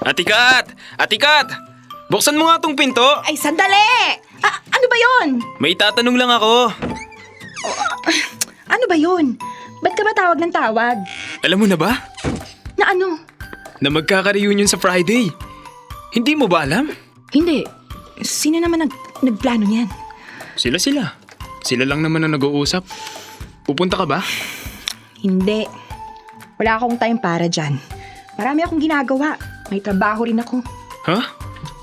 Atikat! Atikat! Buksan mo nga tong pinto! Ay, sandali! Ano ba yon? May tatanong lang ako. Ano ba yon? Ba't ka ba tawag ng tawag? Alam mo na ba? Na ano? Na magkaka-reunion sa Friday. Hindi mo ba alam? Hindi. Sino naman nagplano niyan? Sila. Sila lang naman ang nag-uusap. Pupunta ka ba? Hindi. Wala akong time para dyan. Marami akong ginagawa. May trabaho rin ako. Ha?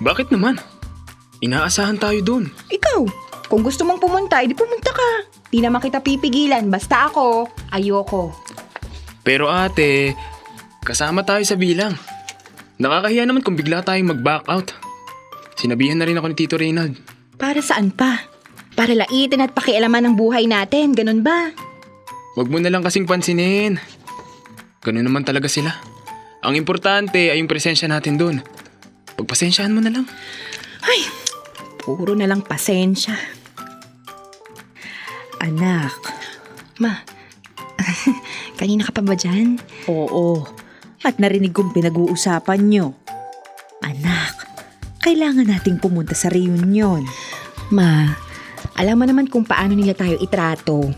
Bakit naman? Inaasahan tayo doon. Ikaw, kung gusto mong pumunta, edi pumunta ka. Di naman kita pipigilan. Basta ako, ayoko. Pero ate, kasama tayo sa bilang. Nakakahiya naman kung bigla tayong mag-back out. Sinabihan na rin ako ni Tito Reynald. Para saan pa? Para laitin at pakialaman ng buhay natin, ganun ba? Huwag mo na lang kasing pansinin. Ganun naman talaga sila. Ang importante ay yung presensya natin doon. Pagpasensyahan mo na lang. Ay, puro na lang pasensya. Anak. Ma, kanina ka pa ba dyan? Oo. At narinig kong pinag-uusapan nyo. Anak, kailangan nating pumunta sa reunion. Ma, alam mo naman kung paano nila tayo itrato.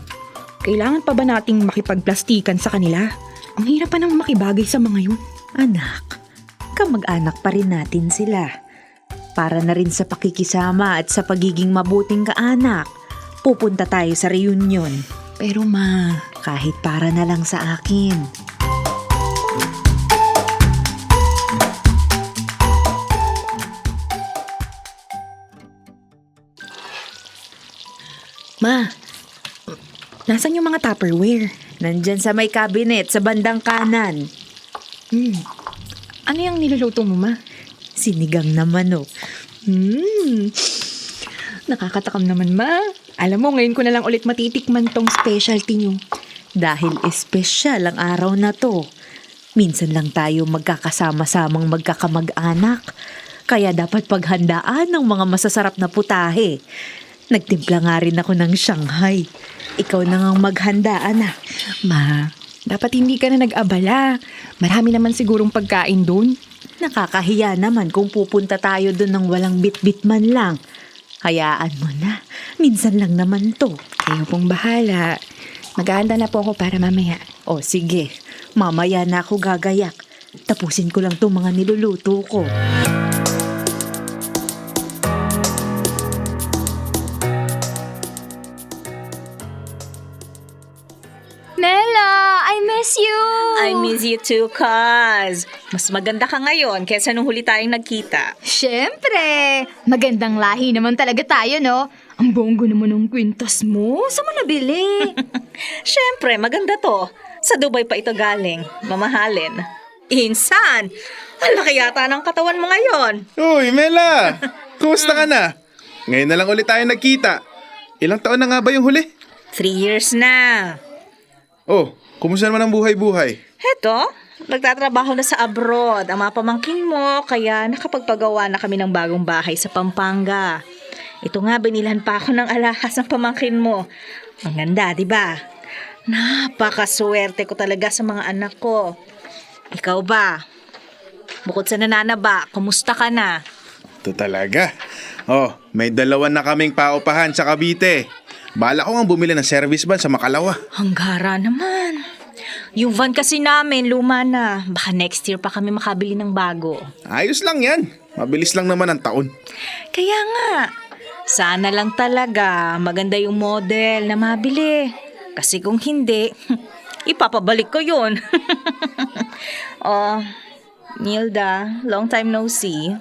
Kailangan pa ba nating makipagplastikan sa kanila? Ang hirap pa nang makibagay sa mga yun. Anak, kamag-anak pa rin natin sila. Para na rin sa pakikisama at sa pagiging mabuting kaanak, pupunta tayo sa reunion. Pero ma, Kahit para na lang sa akin. Ma, nasan yung mga Tupperware? Nandyan sa may cabinet sa bandang kanan. Ano yung niluluto mo, ma? Sinigang na manok. Nakakatakam naman, ma. Alam mo, ngayon ko na lang ulit matitikman tong specialty nyo. Dahil espesyal ang araw na to. Minsan lang tayo magkakasama-samang magkakamag-anak. Kaya dapat paghandaan ng mga masasarap na putahe. Nagtimpla nga rin ako ng Shanghai. Ikaw na ngang maghanda, anak. Ma, dapat hindi ka na nag-abala. Marami naman sigurong pagkain doon. Nakakahiya naman kung pupunta tayo doon ng walang bit-bit man lang. Hayaan mo na. Minsan lang naman to. Kayo pong bahala. Maghahanda na po ako para mamaya. O sige, mamaya na ako gagayak. Tapusin ko lang itong mga niluluto ko. Mela, I miss you! I miss you too, Kaz. Mas maganda ka ngayon kaysa nung huli tayong nagkita. Siyempre! Magandang lahi naman talaga tayo, no? Ang bonggo naman ng kwintas mo. Saan mo nabili? Siyempre, maganda to. Sa Dubai pa ito galing. Mamahalin. Insan! Ang laki yata ng katawan mo ngayon. Uy, Mela! Kumusta ka na? Ngayon na lang ulit tayo nagkita. Ilang taon na nga ba yung huli? 3 years na. Oh, kumusta naman ang buhay-buhay? Heto, nagtatrabaho na sa abroad ang mga pamangkin mo, kaya nakapagpagawa na kami ng bagong bahay sa Pampanga. Ito nga, binilhan pa ako ng alahas ng pamangkin mo. Ang ganda, di ba? Napakaswerte ko talaga sa mga anak ko. Ikaw ba? Bukod sa nananaba, kumusta ka na? Ito talaga. Oh, may 2 na kaming paupahan sa Cavite. Bala ko nga bumili ng service van sa Makalawa. Ang gara naman. Yung van kasi namin, luma na. Baka next year pa kami makabili ng bago. Ayos lang yan. Mabilis lang naman ang taon. Kaya nga, sana lang talaga maganda yung model na mabili. Kasi kung hindi, ipapabalik ko yun. Oh, Nilda, long time no see.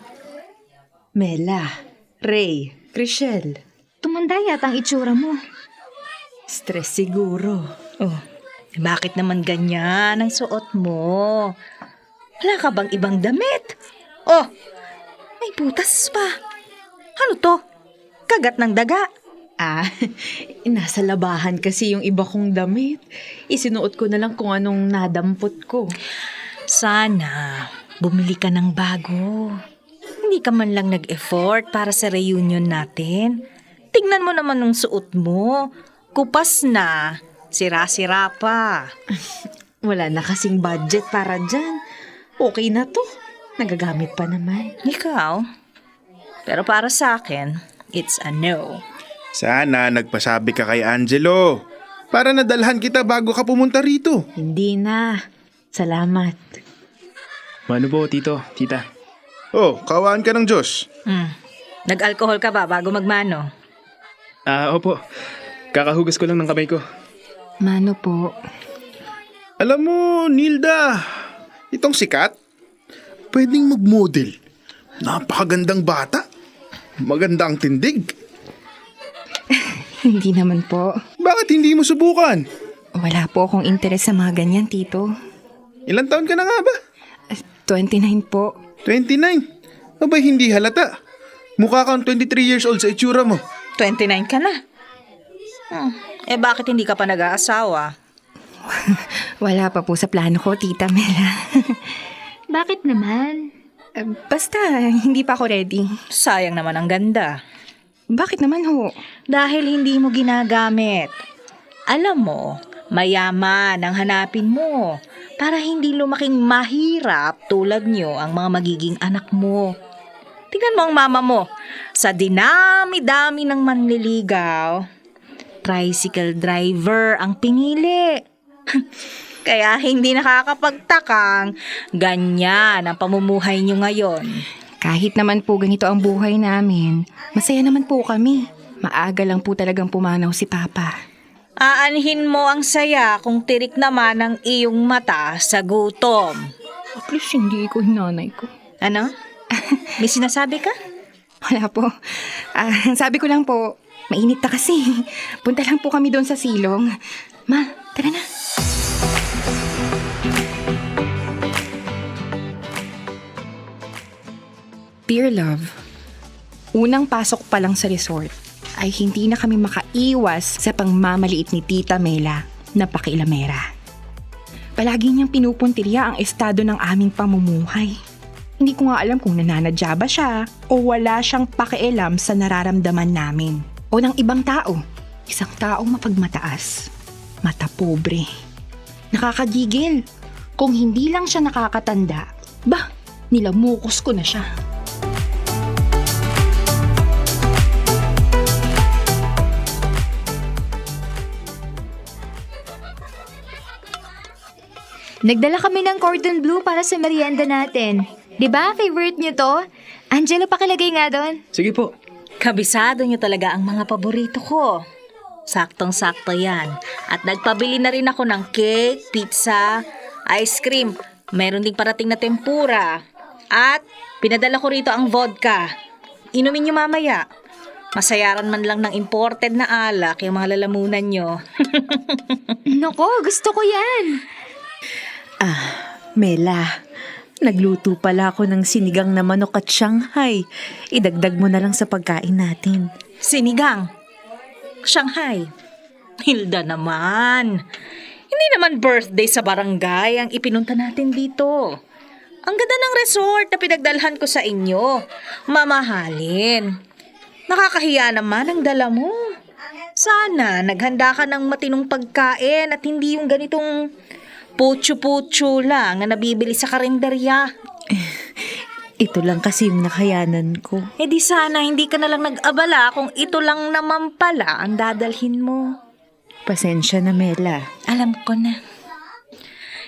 Mela, Ray, Chriselle. Tumanda yata ang itsura mo. Stress siguro. Oh, bakit naman ganyan ang suot mo? Wala ka bang ibang damit? Oh, may butas pa. Ano to? Kagat ng daga. Nasa labahan kasi yung iba kong damit. Isinuot ko na lang kung anong nadampot ko. Sana bumili ka ng bago. Hindi ka man lang nag-effort para sa reunion natin. Tingnan mo naman ng suot mo. Kupas na. Sira-sira pa. Wala na kasing budget para dyan. Okay na to. Nagagamit pa naman. Ikaw? Pero para sa akin, it's a no. Sana nagpasabi ka kay Angelo para nadalhan kita bago ka pumunta rito. Hindi na. Salamat. Mano po, tito, tita? Oh, kawaan ka ng Diyos. Nag-alcohol ka ba bago magmano? Opo. Kakahugas ko lang ng kamay ko. Mano po. Alam mo, Nilda, itong sikat, pwedeng mag-model. Napakagandang bata. Maganda ang tindig. Hindi naman po. Bakit hindi mo subukan? Wala po akong interes sa mga ganyan, tito. Ilang taon ka na nga ba? 29 po. 29. Abay, hindi halata. Mukha kang 23 years old sa itsura mo. 29 ka na. Bakit hindi ka pa nag-aasawa? Wala pa po sa plano ko, Tita Mela. Bakit naman? Basta, hindi pa ako ready. Sayang naman ang ganda. Bakit naman ho? Dahil hindi mo ginagamit. Alam mo, mayaman ang hanapin mo para hindi lumaking mahirap tulad nyo ang mga magiging anak mo. Tingnan mo ang mama mo. Sa dinami-dami ng manliligaw, tricycle driver ang pinili. Kaya hindi nakakapagtakang ganyan ang pamumuhay nyo ngayon. Kahit naman po ganito ang buhay namin, masaya naman po kami. Maaga lang po talagang pumanaw si Papa. Aanhin mo ang saya kung tirik naman ang iyong mata sa gutom. At least hindi ko hinanay ko. Ano? May sinasabi ka? Wala po. Sabi ko lang po, mainit na kasi. Punta lang po kami doon sa silong. Ma, tara na. Dear Love, unang pasok pa lang sa resort ay hindi na kami makaiwas sa pangmamaliit ni Tita Mela na pakialamera. Palagi niyang pinupuntirya ang estado ng aming pamumuhay. Hindi ko nga alam kung nananadya ba siya o wala siyang pakialam sa nararamdaman namin. O ng ibang tao, isang taong mapagmataas, mata pobre. Nakakagigil. Kung hindi lang siya nakakatanda, nilamukos ko na siya. Nagdala kami ng cordon bleu para sa merienda natin. 'Di ba? Favorite niyo to? Angelo, pakilagay nga doon. Sige po. Kabisado nyo talaga ang mga paborito ko. Saktong-sakto yan. At nagpabili na rin ako ng cake, pizza, ice cream. Meron ding parating na tempura. At pinadala ko rito ang vodka. Inumin nyo mamaya. Masayaran man lang ng imported na alak yung mga lalamunan nyo. Nako, gusto ko yan. Mela, nagluto pala ako ng sinigang na manok at Shanghai. Idagdag mo na lang sa pagkain natin. Sinigang. Shanghai. Hilda naman. Hindi naman birthday sa barangay ang ipinunta natin dito. Ang ganda ng resort na pinagdalhan ko sa inyo. Mamahalin. Nakakahiya naman ang dala mo. Sana naghanda ka ng matinong pagkain at hindi yung ganitong putyo-putyo lang na nabibili sa karinderya. Ito lang kasi yung nakayanan ko. Di sana hindi ka na lang nag-abala kung ito lang naman pala ang dadalhin mo. Pasensya na, Mela. Alam ko na.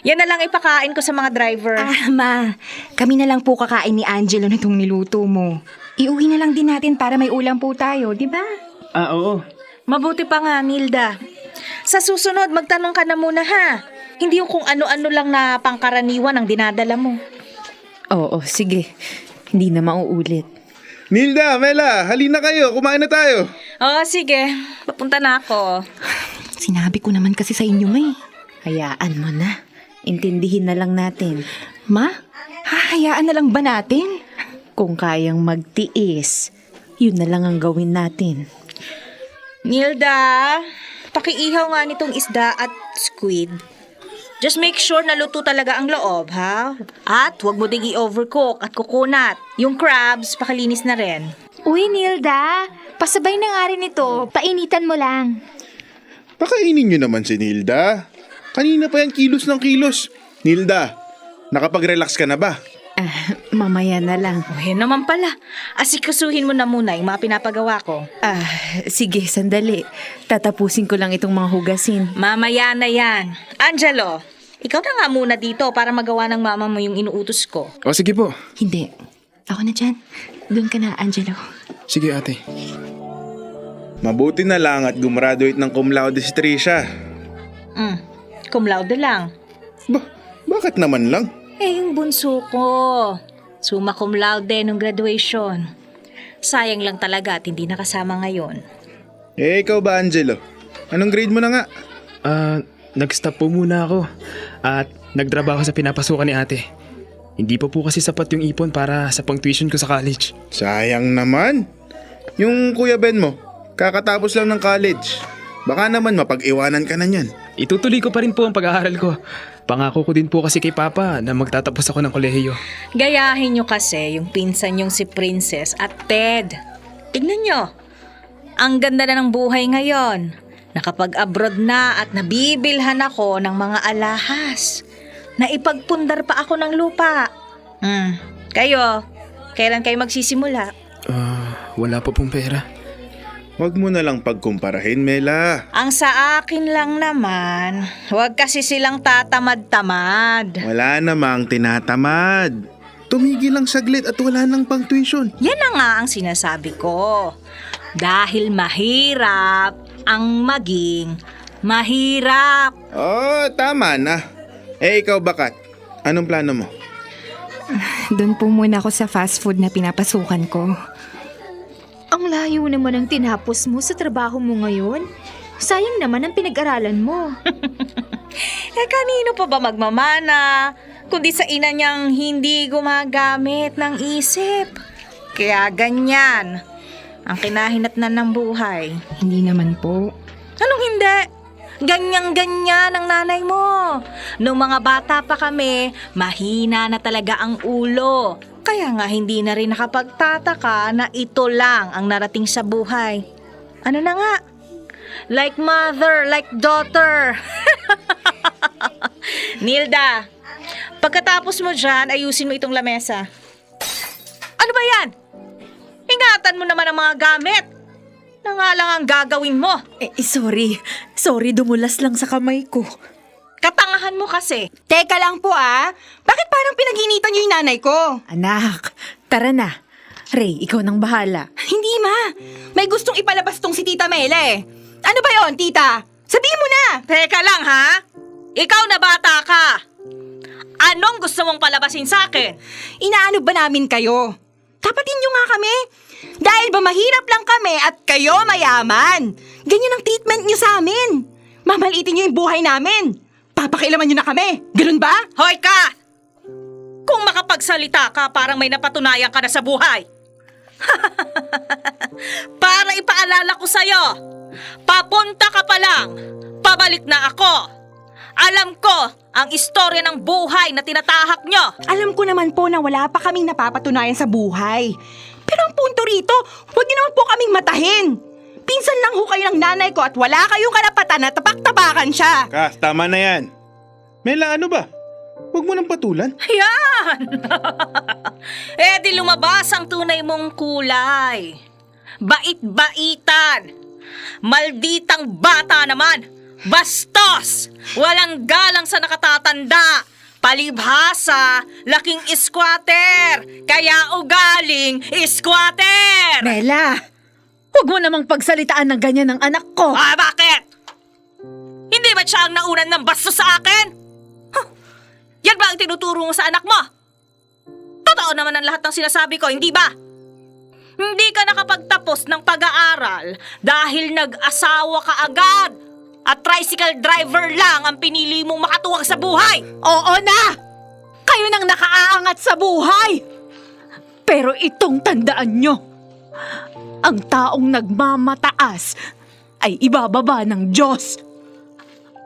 Yan na lang ipakain ko sa mga driver. Ma, kami na lang po kakain ni Angelo na itong niluto mo. Iuwi na lang din natin para may ulam po tayo, di ba? Oo. Mabuti pa nga, Nilda. Sa susunod, magtanong ka na muna ha. Hindi yung kung ano-ano lang na pangkaraniwan ang dinadala mo. Oo, sige. Hindi na mauulit. Nilda, Mela, halina kayo. Kumain na tayo. Oo, sige. Papunta na ako. Sinabi ko naman kasi sa inyo, May. Hayaan mo na. Intindihin na lang natin. Ma, hahayaan na lang ba natin? Kung kayang magtiis, yun na lang ang gawin natin. Nilda, pakiihaw nga nitong isda at squid. Just make sure na luto talaga ang loob, ha? At huwag mo ding i-overcook at kukunat. Yung crabs, pakalinis na rin. Uy, Nilda, pasabay na nga rin ito. Painitan mo lang. Pakainin nyo naman si Nilda. Kanina pa yan kilos ng kilos. Nilda, nakapag-relax ka na ba? Mamaya na lang. O yan naman pala. Asikasuhin mo na muna yung mga pinapagawa ko. Sige, sandali. Tatapusin ko lang itong mga hugasin. Mamaya na yan. Angelo, ikaw na nga muna dito para magawa ng mama mo yung inuutos ko. O sige po. Hindi. Ako na dyan. Doon ka na, Angelo. Sige ate. Mabuti na lang at gumraduate ng cum laude si Trisha. Cum laude lang. Bakit naman lang? Yung bunso ko. Summa cum laude nung graduation. Sayang lang talaga at hindi nakasama ngayon. Ikaw ba, Angelo? Anong grade mo na nga? Nag-stop po muna ako. At nagtrabaho sa pinapasukan ni ate. Hindi pa po kasi sapat yung ipon para sa pang-tuition ko sa college. Sayang naman. Yung Kuya Ben mo, kakatapos lang ng college. Baka naman mapag-iwanan ka na niyan. Itutuloy ko pa rin po ang pag-aaral ko. Pangako ko din po kasi kay Papa na magtatapos ako ng kolehiyo. Gayahin nyo kasi yung pinsan yung si Princess at Ted. Tignan nyo. Ang ganda na ng buhay ngayon. Nakapag-abroad na at nabibilhan ako ng mga alahas. Naipagpundar pa ako ng lupa. Kayo, kailan kayo magsisimula? Wala pa pong pera. Huwag mo na lang pagkumparahin, Mela. Ang sa akin lang naman, huwag kasi silang tatamad-tamad. Wala namang tinatamad. Tumigil lang saglit at wala nang pang-tuition. Yan na nga ang sinasabi ko. Dahil mahirap ang maging mahirap. Oh, tama na. Ikaw bakat. Anong plano mo? Doon po muna ako sa fast food na pinapasukan ko. Ang layo naman ang tinapos mo sa trabaho mo ngayon. Sayang naman ang pinag-aralan mo. Kanino pa ba magmamana? Kundi sa ina niyang hindi gumagamit ng isip. Kaya ganyan ang kinahinatnan ng buhay. Hindi naman po. Anong hindi? Ganyan-ganyan ang nanay mo. Nung mga bata pa kami, mahina na talaga ang ulo. Kaya nga hindi na rin nakapagtataka na ito lang ang narating sa buhay. Ano na nga? Like mother, like daughter. Nilda, pagkatapos mo dyan, ayusin mo itong lamesa. Ano ba yan? Ingatan mo naman ang mga gamit. Na nga lang ang gagawin mo. Sorry. Sorry, dumulas lang sa kamay ko. Katangahan mo kasi. Teka lang po Bakit parang pinag-initan niyo yung nanay ko? Anak, tara na. Ray, ikaw nang bahala. Hindi ma. May gustong ipalabas tong si Tita Mele. Ano ba yon, tita? Sabihin mo na. Teka lang ha? Ikaw na bata ka. Anong gusto mong palabasin sa akin? Inaano ba namin kayo? Kapatin niyo nga kami. Dahil ba mahirap lang kami at kayo mayaman. Ganyan ang treatment niyo sa amin. Mamaliitin niyo yung buhay namin. Papakialaman niyo na kami. Ganun ba? Hoy ka! Kung makapagsalita ka, parang may napatunayan ka na sa buhay. Para ipaalala ko sa'yo, papunta ka pa lang, pabalik na ako. Alam ko ang istorya ng buhay na tinatahak nyo. Alam ko naman po na wala pa kaming napapatunayan sa buhay. Pero ang punto rito, huwag niyo naman po kaming matahin. Pinsan lang ho kayo ng nanay ko at wala kayong karapatan na tapak-tapakan siya. Kas, tama na yan. Mela, ano ba? Huwag mo nang patulan. Yan! Di lumabas ang tunay mong kulay. Bait-baitan. Malditang bata naman. Bastos! Walang galang sa nakatatanda. Palibhasa, laking squatter. Kaya ugaling squatter. Mela, huwag mo namang pagsalitaan ng ganyan ng anak ko. Bakit? Hindi ba siya ang naunan ng bastos sa akin? Yan ba ang tinuturo mo sa anak mo? Totoo naman ang lahat ng sinasabi ko, hindi ba? Hindi ka nakapagtapos ng pag-aaral dahil nag-asawa ka agad at tricycle driver lang ang pinili mong makatuwag sa buhay. Oo na! Kayo nang nakaaangat sa buhay! Pero itong tandaan nyo, ang taong nagmamataas ay ibababa ng Diyos.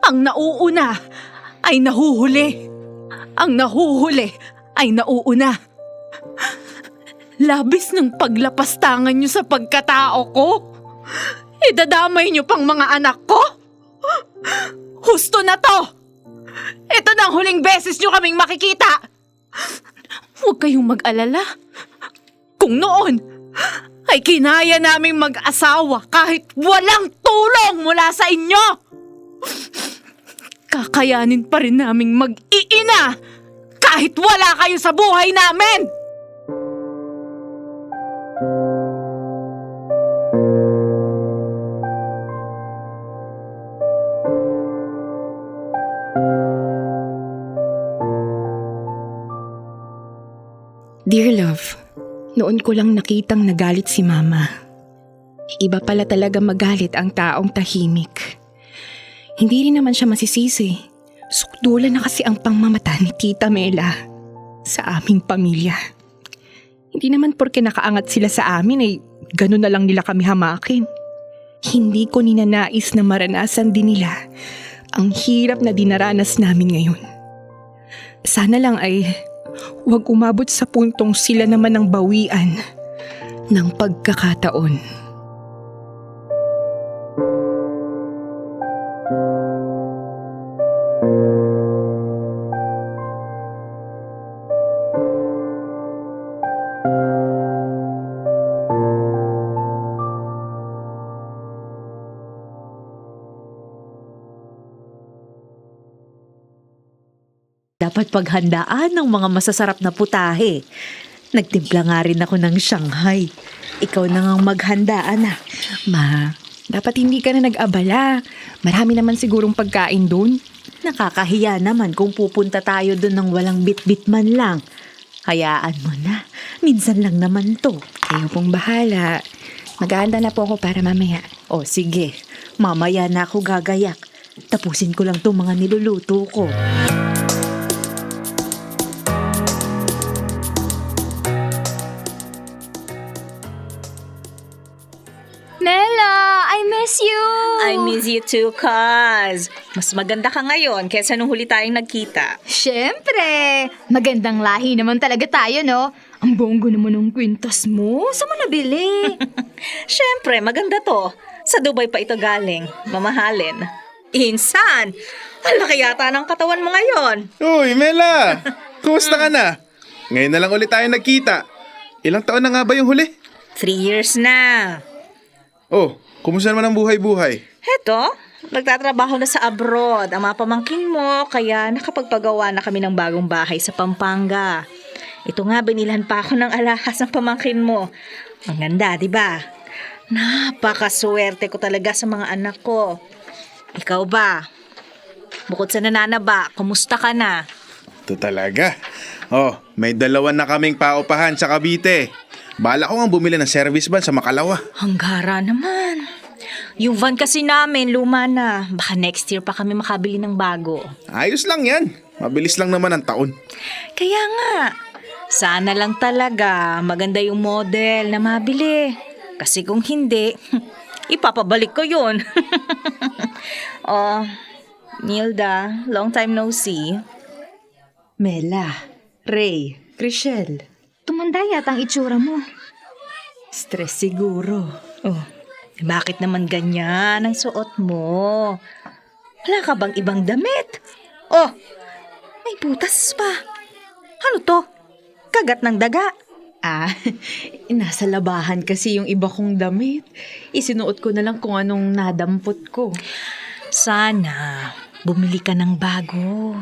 Ang nauuna ay nahuhuli. Ang nahuhuli ay nauuna. Labis ng paglapastangan nyo sa pagkatao ko. Idadamay nyo pang mga anak ko? Husto na to! Ito na ang huling beses nyo kaming makikita! Huwag kayong mag-alala. Kung noon ay kinaya naming mag-asawa kahit walang tulong mula sa inyo, kakayanin pa rin naming mag-iina kahit wala kayo sa buhay namin! Dear love, noon ko lang nakitang nagalit si Mama. Iba pala talaga magalit ang taong tahimik. Hindi rin naman siya masisisi. Sukdulan na kasi ang pangmamata ni Tita Mela sa aming pamilya. Hindi naman porke nakaangat sila sa amin ay ganun na lang nila kami hamakin. Hindi ko ninanais na maranasan din nila ang hirap na dinaranas namin ngayon. Sana lang ay huwag umabot sa puntong sila naman ang bawian ng pagkakataon. Dapat paghandaan ng mga masasarap na putahe. Nagtimpla nga rin ako ng Shanghai. Ikaw na ngang maghanda, anak. Ma, dapat hindi ka na nag-abala. Marami naman sigurong pagkain doon. Nakakahiya naman kung pupunta tayo doon ng walang bit-bit man lang. Hayaan mo na. Minsan lang naman to. Kayo pong bahala. Maghahanda na po ako para mamaya. O sige, mamaya na ako gagayak. Tapusin ko lang itong mga niluluto ko. Mela, I miss you! I miss you too, cuz. Mas maganda ka ngayon kesa nung huli tayong nagkita. Siyempre! Magandang lahi naman talaga tayo, no? Ang bonggo naman ng kwintas mo. Saan mo nabili? Siyempre, maganda to. Sa Dubai pa ito galing. Mamahalin. Insan! Ang laki yata ng katawan mo ngayon. Uy, Mela! Kumusta ka na? Ngayon na lang ulit tayo nagkita. Ilang taon na nga ba yung huli? 3 years na. Oh, kumusta naman ang buhay-buhay? Heto, nagtatrabaho na sa abroad ang mga pamangkin mo, kaya nakapagpagawa na kami ng bagong bahay sa Pampanga. Ito nga, binilhan pa ako ng alahas ng pamangkin mo. Ang ganda, di ba? Napakaswerte ko talaga sa mga anak ko. Ikaw ba? Bukod sa nananaba, kumusta ka na? Ito talaga. Oh, may 2 na kaming paupahan sa Cavite. Bala ko nga bumili ng service van sa Makalawa. Ang gara naman. Yung van kasi namin, luma na. Baka next year pa kami makabili ng bago. Ayos lang yan. Mabilis lang naman ang taon. Kaya nga, sana lang talaga maganda yung model na mabili. Kasi kung hindi, ipapabalik ko yun. Oh, Nilda, long time no see. Mela, Ray, Chriselle. Tumanda yata ang itsura mo. Stress siguro. Oh, bakit naman ganyan ang suot mo? Wala ka bang ibang damit? Oh, may butas pa. Ano to? Kagat ng daga. Ah, nasa labahan kasi yung iba kong damit. Isinuot ko na lang kung anong nadampot ko. Sana bumili ka ng bago.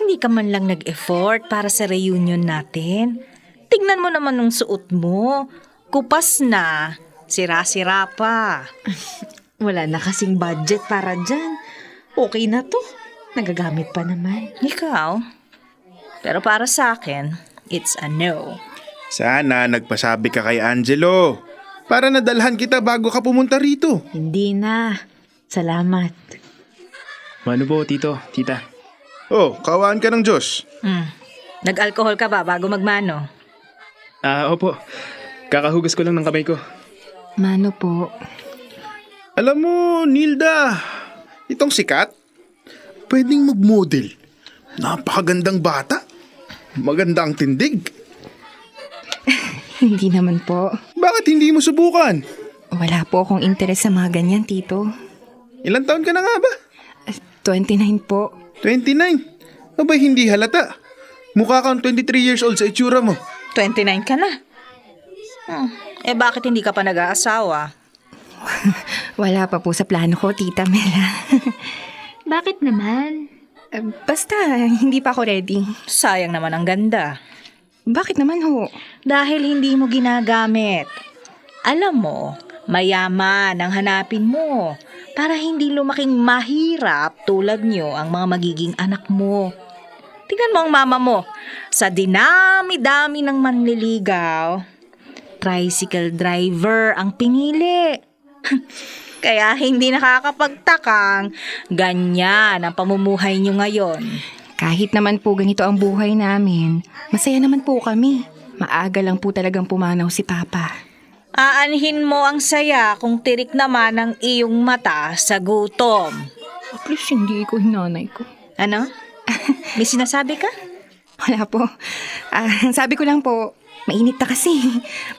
Hindi ka man lang nag-effort para sa reunion natin. Tingnan mo naman ng suot mo. Kupas na. Sira-sira pa. Wala na kasing budget para dyan. Okay na to. Nagagamit pa naman. Ikaw? Pero para sa akin, it's a no. Sana nagpasabi ka kay Angelo. Para nadalhan kita bago ka pumunta rito. Hindi na. Salamat. Ano po, tito, tita? Oh, kawaan ka ng Diyos. Nag-alcohol ka ba bago magmano? Opo. Kakahugas ko lang ng kamay ko. Mano po. Alam mo, Nilda, itong sikat, pwedeng mag-model. Napakagandang bata. Maganda ang tindig. Hindi naman po. Bakit hindi mo subukan? Wala po akong interes sa mga ganyan, tito. Ilang taon ka na nga ba? 29 po. 29. Abay, hindi halata. Mukha kang 23 years old sa itsura mo. 29 ka na. Bakit hindi ka pa nag-aasawa? Wala pa po sa plano ko, Tita Mela. Bakit naman? Basta, hindi pa ako ready. Sayang naman ang ganda. Bakit naman ho? Dahil hindi mo ginagamit. Alam mo, mayaman ang hanapin mo para hindi lumaking mahirap tulad nyo ang mga magiging anak mo. Tingnan mo ang mama mo. Sa dinami-dami ng manliligaw, tricycle driver ang pinili. Kaya hindi nakakapagtakang ganyan ang pamumuhay nyo ngayon. Kahit naman po ganito ang buhay namin, masaya naman po kami. Maaga lang po talagang pumanaw si Papa. Aanhin mo ang saya kung tirik naman ang iyong mata sa gutom. Please, hindi ko hinanay ko. Ano? May sinasabi ka? Wala po. Sabi ko lang po, mainit na kasi.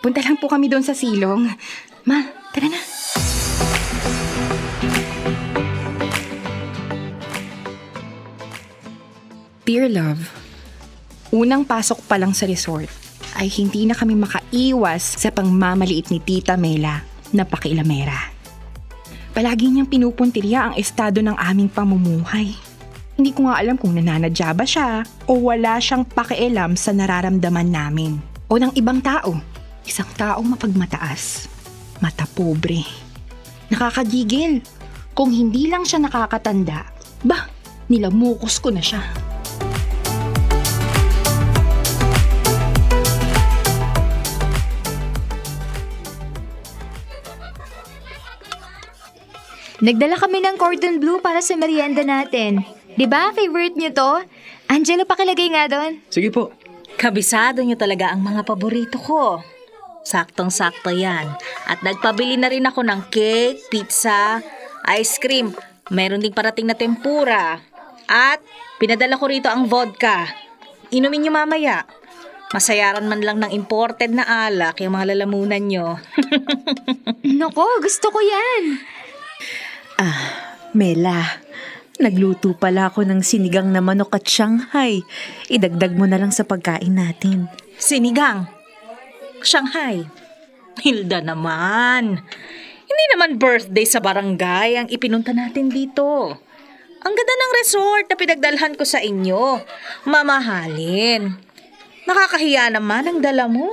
Punta lang po kami doon sa silong. Ma, tara na. Dear Love, unang pasok pa lang sa resort ay hindi na kami makaiwas sa pangmamaliit ni Tita Mela na pakilamera. Palagi niyang pinupuntirya ang estado ng aming pamumuhay. Hindi ko nga alam kung nananadya ba siya o wala siyang pakialam sa nararamdaman namin. O ng ibang tao. Isang taong mapagmataas. Mata pobre. Nakakagigil. Kung hindi lang siya nakakatanda, nilamukos ko na siya. Nagdala kami ng cordon bleu para sa merienda natin. 'Di ba? Favorite niyo to? Angelo, pakilagay nga doon. Sige po. Kabisado nyo talaga ang mga paborito ko. Saktong-sakto yan. At nagpabili na rin ako ng cake, pizza, ice cream. Meron ding parating na tempura. At pinadala ko rito ang vodka. Inumin nyo mamaya. Masayaran man lang ng imported na alak yung mga lalamunan nyo. Nako, gusto ko yan. Mela, nagluto pala ako ng sinigang na manok at Shanghai. Idagdag mo na lang sa pagkain natin. Sinigang. Shanghai. Hilda naman. Hindi naman birthday sa barangay ang ipinunta natin dito. Ang ganda ng resort na pinagdalhan ko sa inyo. Mamahalin. Nakakahiya naman ang dala mo.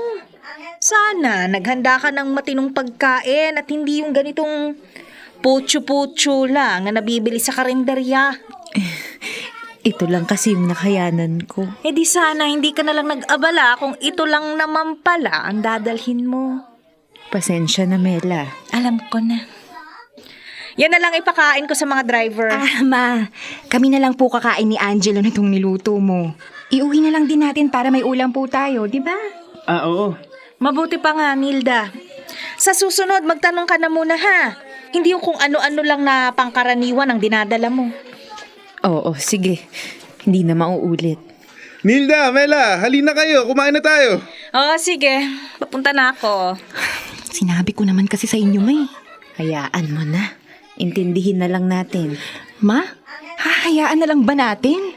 Sana naghanda ka ng matinong pagkain at hindi yung ganitong putyo-putyo lang na nabibili sa karinderya. Ito lang kasi yung nakayanan ko. Di sana hindi ka na lang nag-abala kung ito lang naman pala ang dadalhin mo. Pasensya na, Mela. Alam ko na. Yan na lang ipakain ko sa mga driver. Ma, kami na lang po kakain ni Angelo na itong niluto mo. Iuwi na lang din natin para may ulam po tayo, di ba? Oo. Mabuti pa nga, Nilda. Sa susunod, magtanong ka na muna ha. Hindi yung kung ano-ano lang na pangkaraniwan ang dinadala mo. Oo, sige. Hindi na mauulit. Nilda, Mela, halina kayo. Kumain na tayo. Oo, sige. Papunta na ako. Sinabi ko naman kasi sa inyo, May. Hayaan mo na. Intindihin na lang natin. Ma, hahayaan na lang ba natin?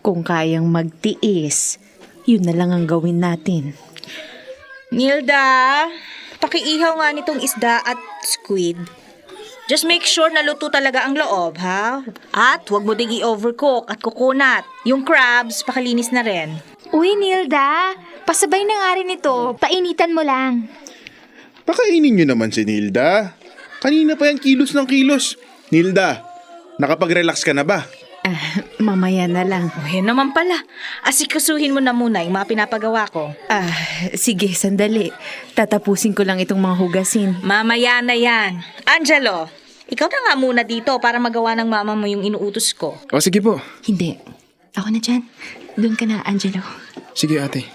Kung kayang magtiis, yun na lang ang gawin natin. Nilda, pakiihaw nga nitong isda at squid. Just make sure na luto talaga ang loob, ha? At huwag mo ding i-overcook at kukunat. Yung crabs, pakilinis na rin. Uy, Nilda, pasabay na nga rin ito. Painitan mo lang. Pakainin nyo naman si Nilda. Kanina pa yan kilos ng kilos. Nilda, nakapag-relax ka na ba? Mamaya na lang. O, yan naman pala. Asikasuhin mo na muna yung mga pinapagawa ko. Sige, sandali. Tatapusin ko lang itong mga hugasin. Mamaya na yan. Angelo, ikaw na nga muna dito para magawa ng mama mo yung inuutos ko. O sige po. Hindi. Ako na dyan. Doon ka na, Angelo. Sige ate.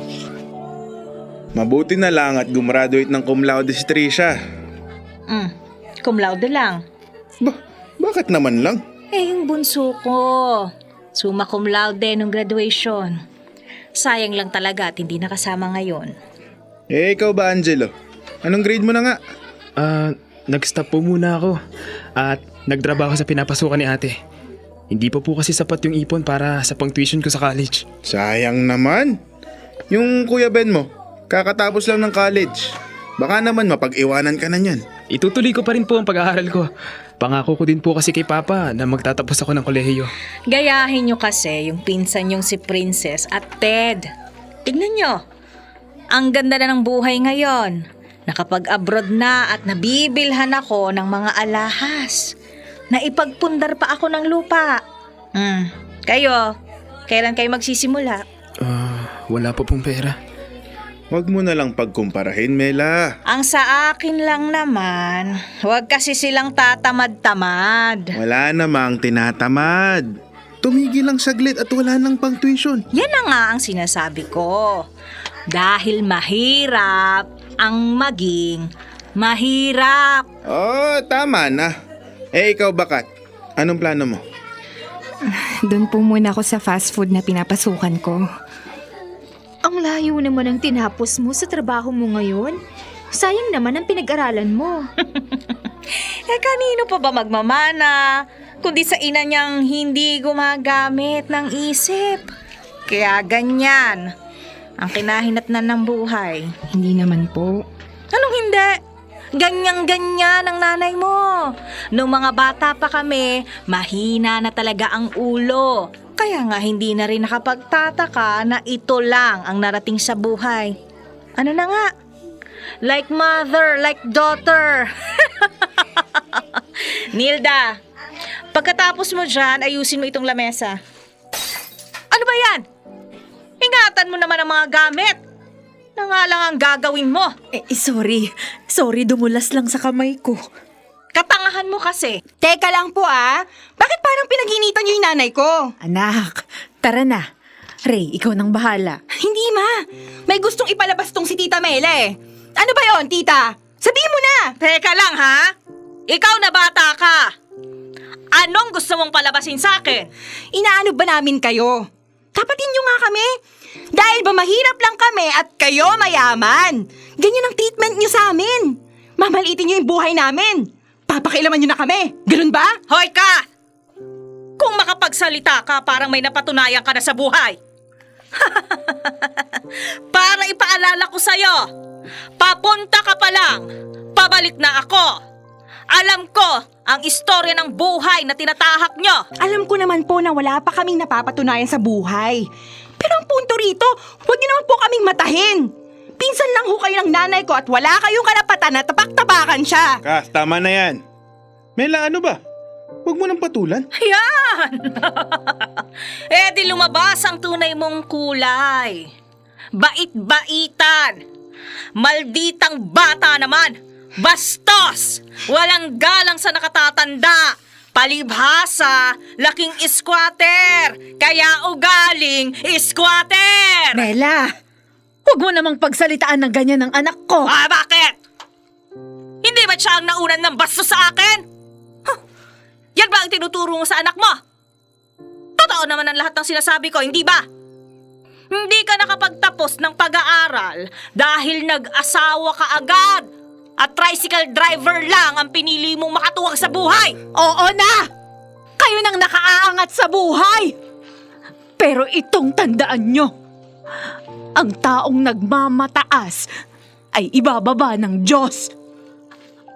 Mabuti na lang at gumraduate ng cum laude si Trisha. Cum laude lang. Bakit naman lang? Yung bunso ko. Summa cum laude nung graduation. Sayang lang talaga at hindi nakasama ngayon. Ikaw ba, Angelo? Anong grade mo na nga? Nag-stop po muna ako. At nagtrabaho sa pinapasukan ni ate. Hindi pa po kasi sapat yung ipon para sa pang-tuition ko sa college. Sayang naman. Yung Kuya Ben mo, kakatapos lang ng college. Baka naman mapag-iwanan ka na niyan. Itutuloy ko pa rin po ang pag-aaral ko. Pangako ko din po kasi kay Papa na magtatapos ako ng kolehiyo. Gayahin nyo kasi yung pinsan yung si Princess at Ted. Tignan nyo. Ang ganda na ng buhay ngayon. Nakapag-abroad na at nabibilhan ako ng mga alahas. Naipagpundar pa ako ng lupa. Kayo, kailan kayo magsisimula? Wala pa pong pera. Huwag mo na lang pagkumparahin, Mela. Ang sa akin lang naman, huwag kasi silang tatamad-tamad. Wala namang tinatamad. Tumigil lang saglit at wala nang pang-tuition. Yan na nga ang sinasabi ko. Dahil mahirap ang maging mahirap. Oh, tama na. Ikaw Bakat, anong plano mo? Doon po muna ako sa fast food na pinapasukan ko. Ang layo naman ang tinapos mo sa trabaho mo ngayon. Sayang naman ang pinag-aralan mo. Kanino pa ba magmamana? Kundi sa ina niyang hindi gumagamit ng isip. Kaya ganyan ang kinahinatnan ng buhay. Hindi naman po. Anong hindi? Ganyan-ganyan ang nanay mo. Nung mga bata pa kami, mahina na talaga ang ulo. Kaya nga hindi na rin nakapagtataka na ito lang ang narating sa buhay. Ano na nga? Like mother, like daughter. Nilda, pagkatapos mo dyan, ayusin mo itong lamesa. Ano ba yan? Ingatan mo naman ang mga gamit. Na nga lang ang gagawin mo. Sorry. Sorry, dumulas lang sa kamay ko. Katangahan mo kasi. Teka lang po Bakit parang pinag-initan niyo yung nanay ko? Anak, tara na. Ray, ikaw nang bahala. Hindi ma. May gustong ipalabas tong si Tita Mela eh. Ano ba yon, tita? Sabihin mo na! Teka lang ha? Ikaw na bata ka. Anong gusto mong palabasin sa akin? Inaano ba namin kayo? Tapatin niyo nga kami. Dahil ba mahirap lang kami at kayo mayaman? Ganyan ang treatment niyo sa amin. Mamalitin niyo yung buhay namin. Papakialaman niyo na kami. Ganun ba? Hoy ka! Kung makapagsalita ka, parang may napatunayan ka na sa buhay. Para ipaalala ko sa'yo, papunta ka pa lang, pabalik na ako. Alam ko ang istorya ng buhay na tinatahak nyo. Alam ko naman po na wala pa kaming napapatunayan sa buhay. Pero ang punto rito, huwag niyo naman po kaming matahin. Pinsan lang ho kayo ng nanay ko at wala kayong karapatan na tapak-tapakan siya. Kas, tama na yan. Mela, ano ba? Huwag mo nang patulan. Yan! Di lumabas ang tunay mong kulay. Bait-baitan. Malditang bata naman. Bastos! Walang galang sa nakatatanda. Palibhasa, laking squatter. Kaya ugaling squatter. Mela, huwag mo namang pagsalitaan ng ganyan ng anak ko. Bakit? Hindi ba siya ang naunan ng bastos sa akin? Yan ba ang tinuturo mo sa anak mo? Totoo naman ang lahat ng sinasabi ko, hindi ba? Hindi ka nakapagtapos ng pag-aaral dahil nag-asawa ka agad at tricycle driver lang ang pinili mong makatuwag sa buhay. Oo na! Kayo nang nakaaangat sa buhay! Pero itong tandaan nyo, ang taong nagmamataas ay ibababa ng Diyos.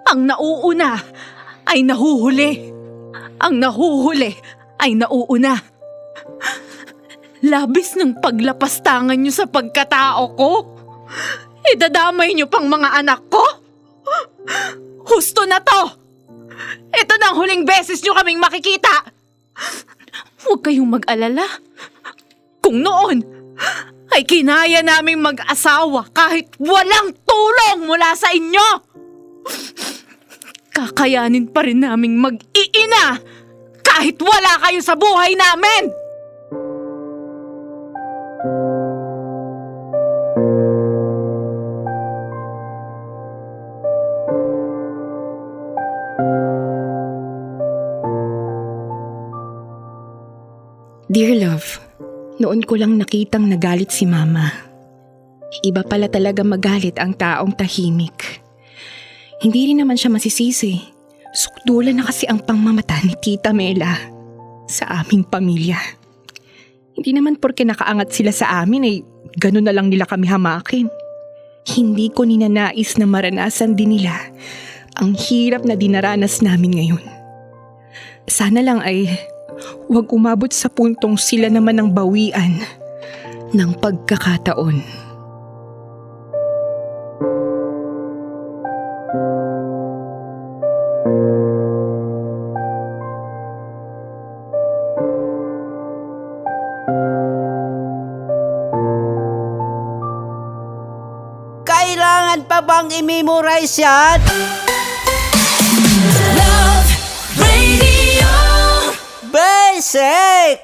Ang nauuna ay nahuhuli. Ang nahuhuli ay nauuna. Labis ng paglapastangan nyo sa pagkatao ko. Idadamay nyo pang mga anak ko? Husto na to! Ito na ang huling beses nyo kaming makikita! Huwag kayong mag-alala. Kung noon ay kinaya naming mag-asawa kahit walang tulong mula sa inyo, kakayanin pa rin naming mag-iina kahit wala kayo sa buhay namin! Dear love, noon ko lang nakitang nagalit si mama. Iba pala talaga magalit ang taong tahimik. Hindi rin naman siya masisisi. Sukdulan na kasi ang pangmamata ni Tita Mela. sa aming pamilya. Hindi naman porke nakaangat sila sa amin ay gano'n na lang nila kami hamakin. Hindi ko ninanais na maranasan din nila ang hirap na dinaranas namin ngayon. Sana lang ay huwag umabot sa puntong sila naman ang bawian ng pagkakataon. Kailangan pa bang i-memorize yan? Basic!